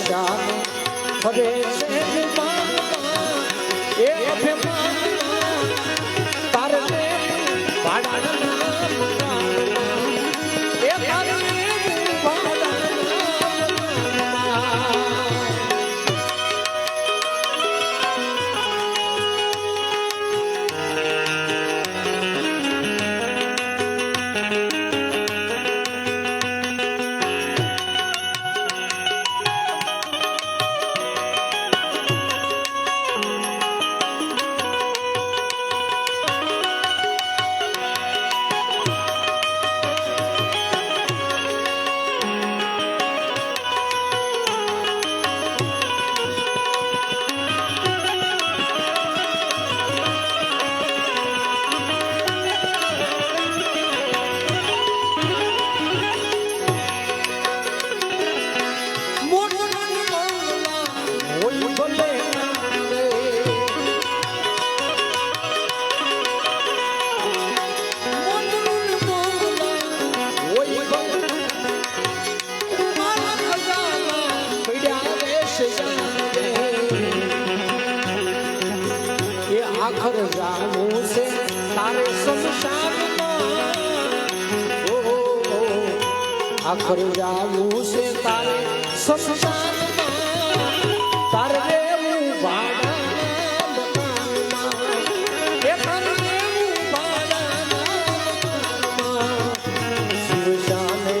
શમશાન ફરે છે એ અભિમાન તારે આખર જાવું છે તારે શમશાનમાં આખર જાવું છે તારે શમશાનમાં તારે રહેવું શિવશાને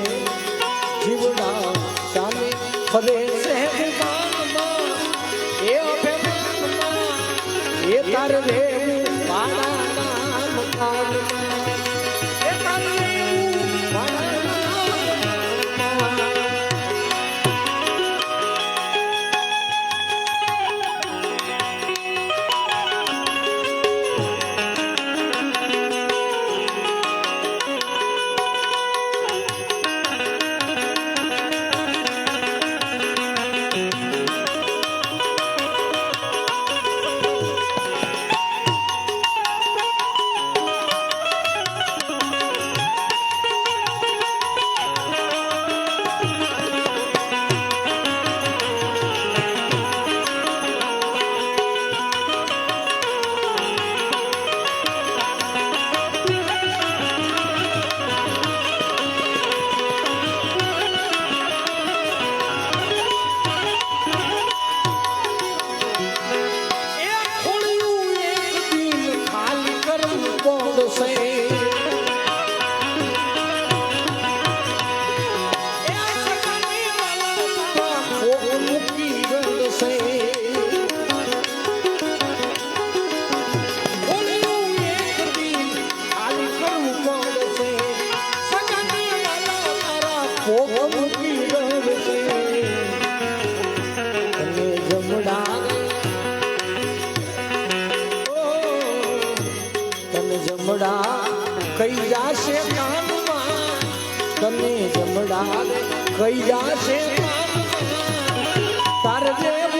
જીવડા શાને ફરે છે એ અભિમાનમાં એ તારે રહેવું પાડાના મકાનમાં એ તારે રહેવું કઈ જાશે કાનમાં તને જમડા કઈ જાશે તારે જેવું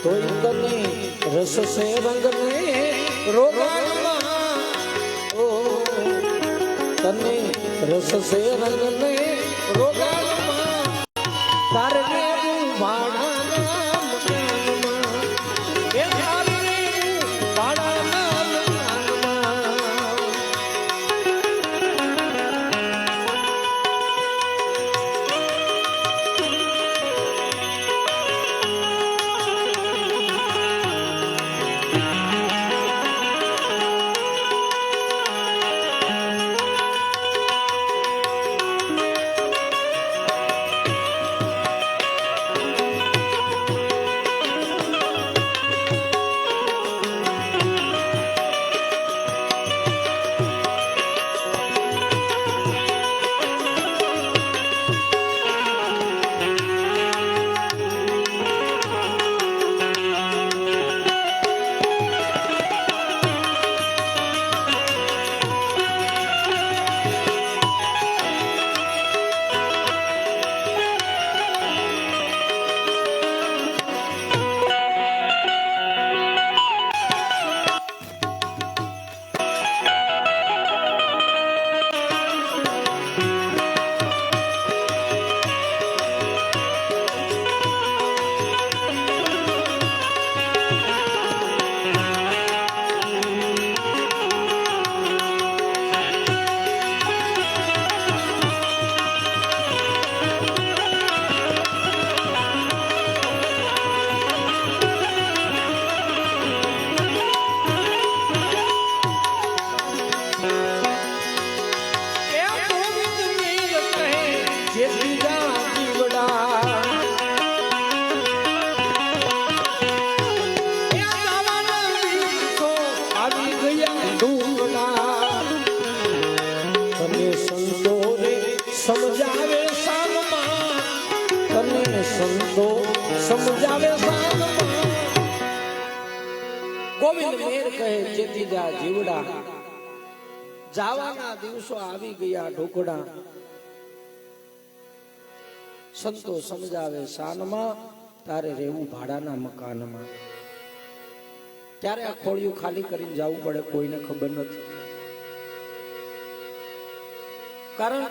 તોય તને રસ સે રંગને રોગાનમાં ઓ તને રસ સે રંગને રોગાનમાં તારે ભાડાના મકાનમાં એ તારે ભાડાના મકાનમાં સમજાવે સામમાં તને સંતો સમજાવે સામમાં ગોવિંદ મેર કહે જેતી જા જીવડા જાવાના દિવસો આવી ગયા ઢોકડા સંતો સમજાવે સાનમાં તારે રહેવું ભાડાના મકાનમાં ત્યારે આ ખોળિયું ખાલી કરીને જવું પડે કોઈને ખબર નથી કારણ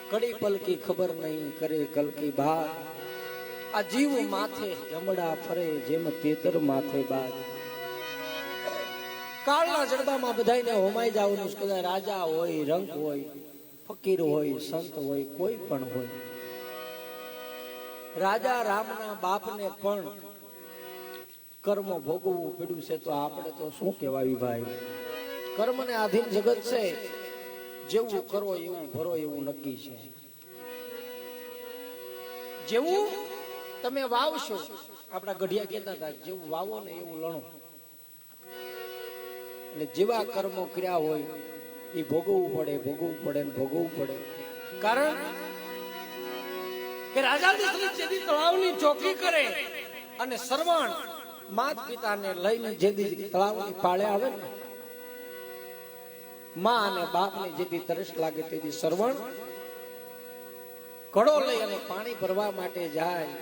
કડી પલકી ખબર નહીં કરે કલકી બાર આ જીવ માથે જમડા ફરે જેમ તેતર માથે બાર કાળના જડબામાં બધાને હોમાઈ જવાનું કદાચ રાજા હોય રંગ હોય ફકીર હોય સંત હોય કોઈ પણ હોય રાજા રામના બાપને પણ કર્મ ભોગવવું પડ્યું છે તો આપણે તો શું કહેવાય ભાઈ કર્મને આધીન જગત છે જેવું કરો એવું ભરો એવું નક્કી છે જેવું તમે વાવશો આપણા ગઢિયા કહેતા હતા જેવું વાવો ને એવું લણો એટલે જેવા કર્મો કર્યા હોય એ ભોગવવું પડે ને ભોગવવું પડે કારણ કે રાજા દશરથ જેથી તળાવની ચોકી કરે અને સરવણ માત પિતાને લઈને જેથી તળાવની પાળે આવે ને માં અને બાપને જેથી તરસ લાગે તેથી સરવણ ઘડો લઈ અને પાણી ભરવા માટે જાય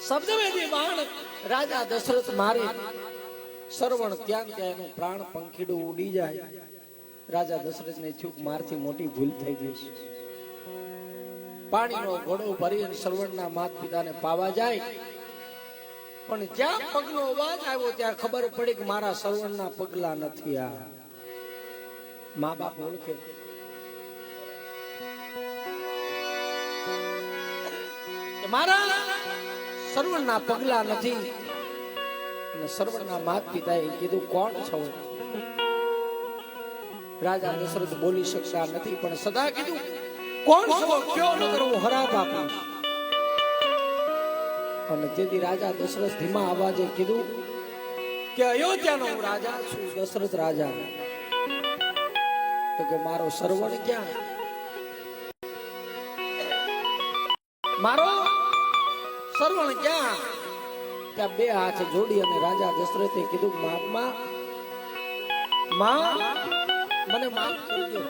શબ્દવેદી બાણ રાજા દશરથ મારે સરવણ ત્યાં એનું પ્રાણ પંખીડું ઉડી જાય રાજા દશરથને થયું મારથી મોટી ભૂલ થઈ ગઈ છે પાણીનો ઘોડો ભરી અને સરવણના માત પિતાને પાવા જાય પણ જ્યાં પગનો અવાજ આવ્યો ત્યાં ખબર પડી કે મારા સરવણના પગલા નથી આ મા બાપ ઓળખે મારા સરવણના પગલા નથી અને સરવણના માત પિતાએ કીધું કોણ છો રાજા દશરથ બોલી શકતા નથી પણ સદા કીધું કોણ છો કયો ન કરવું હરાપ આપું અને તેથી રાજા દશરથ ધીમા અવાજે કીધું કે અયોધ્યાનો હું રાજા છું દશરથ રાજા તો કે મારો સરવણ ક્યાં મારો સરવણ ક્યાં ત્યાં બે હાથ જોડી અને રાજા દશરથે કીધું મહાત્મા માં મને માફ કરજો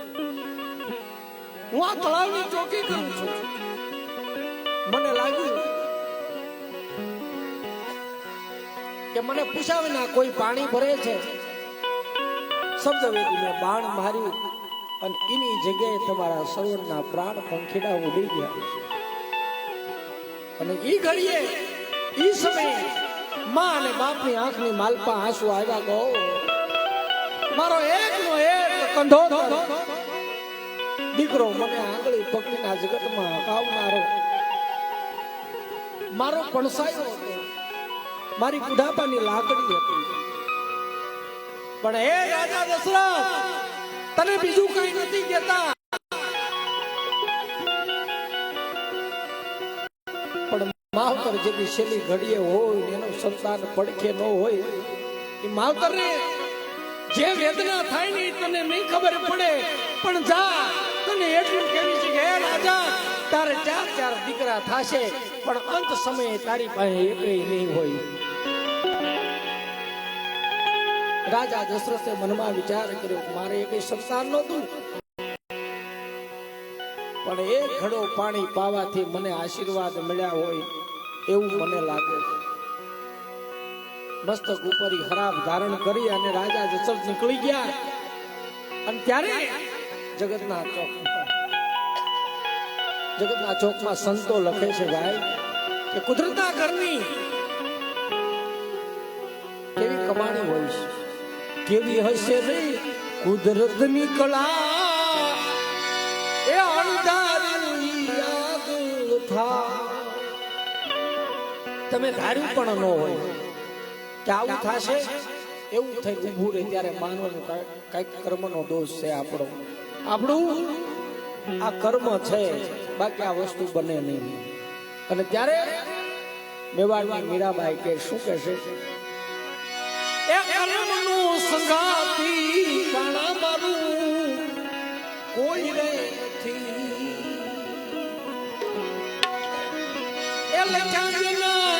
હું આ તળાવની ચોકી કરું છું મને લાગ્યું કે મને પૂછાવે ના કોઈ પાણી ભરે છે. શબ્દવેદી મેં બાણ માર્યું અને એની જગ્યાએ તમારા સર્વના પ્રાણ પંખીડા ઉડી ગયા. અને ઈ ઘડીએ ઈ સમયે માં અને બાપની આંખની માલપા આંસુ આવ્યા. ગો મારો એકનો એક કંધોતર દીકરો મને આંગળી પકડીના જગતમાં હકાવનારો મારો પણસાયો હતો, મારી બુઢાપાની લાકડી હતી. પણ હે રાજા દશરથ, તને બીજું કઈ નથી કહેતા, પણ માવતર જેવી છેલ્લી ઘડીએ હોય એનો સંતાન પડખે ન હોય એ માવતરને જે વેદના થાય ને તને નહીં ખબર પડે. પણ જા તને એટલું કહેવી છે કે હે રાજા, તારે 4 દીકરા થાશે પણ અંત સમયે તારી પાસે એકય નહીં હોય. રાજા દશરથે મનમાં વિચાર કર્યો મારે એકય સંતાન નહોતું, પણ એક ઘડો પાણી પાવાથી મને આશીર્વાદ મળ્યા હોય એવું મને લાગે. મસ્તક ઉપર ખરાબ ધારણ કરી અને રાજા દશરથ નીકળી ગયા. અને ત્યારે જગતના ચોકમાં સંતો લખે છે ભાઈ કે કુદરતના ઘરની કેવી કમાણી હોય છે, કેવી હશે રે કુદરતની કળા, એ અણધારી યાદ થા. તમે ધાર્યું પણ ન હોય કે આવું થશે, એવું થઈ ઊભું રહે ત્યારે માનવાનું કઈક કર્મનો દોષ છે. આપણું આ કર્મ છે, બાકી આ વસ્તુ બને નહીં. અને ત્યારે મેવાડની મીરાબાઈ કે શું કહેશે, એ કર્મનું સંગાતી કાણા મારું કોઈ નથી, એ લચાના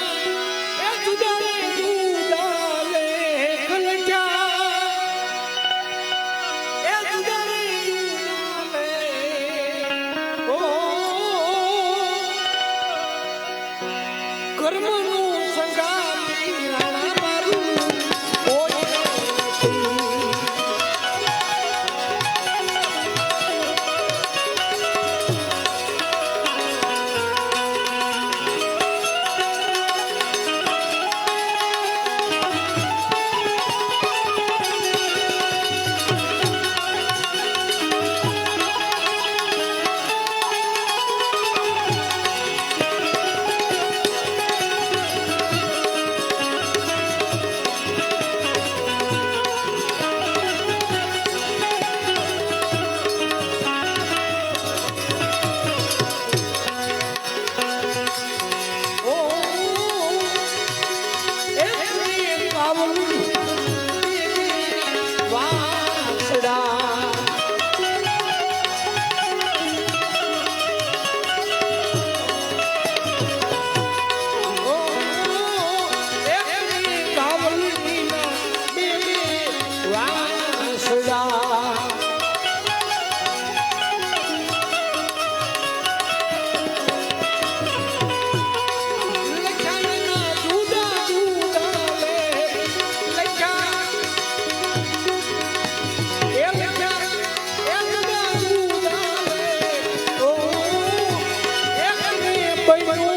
એ જુદાલે જુદાલે ખલજા, એ જુદાલે જુદાલે ઓ કર્મનું સંગાતી રાણા મારું કોઈ નથી. Bye.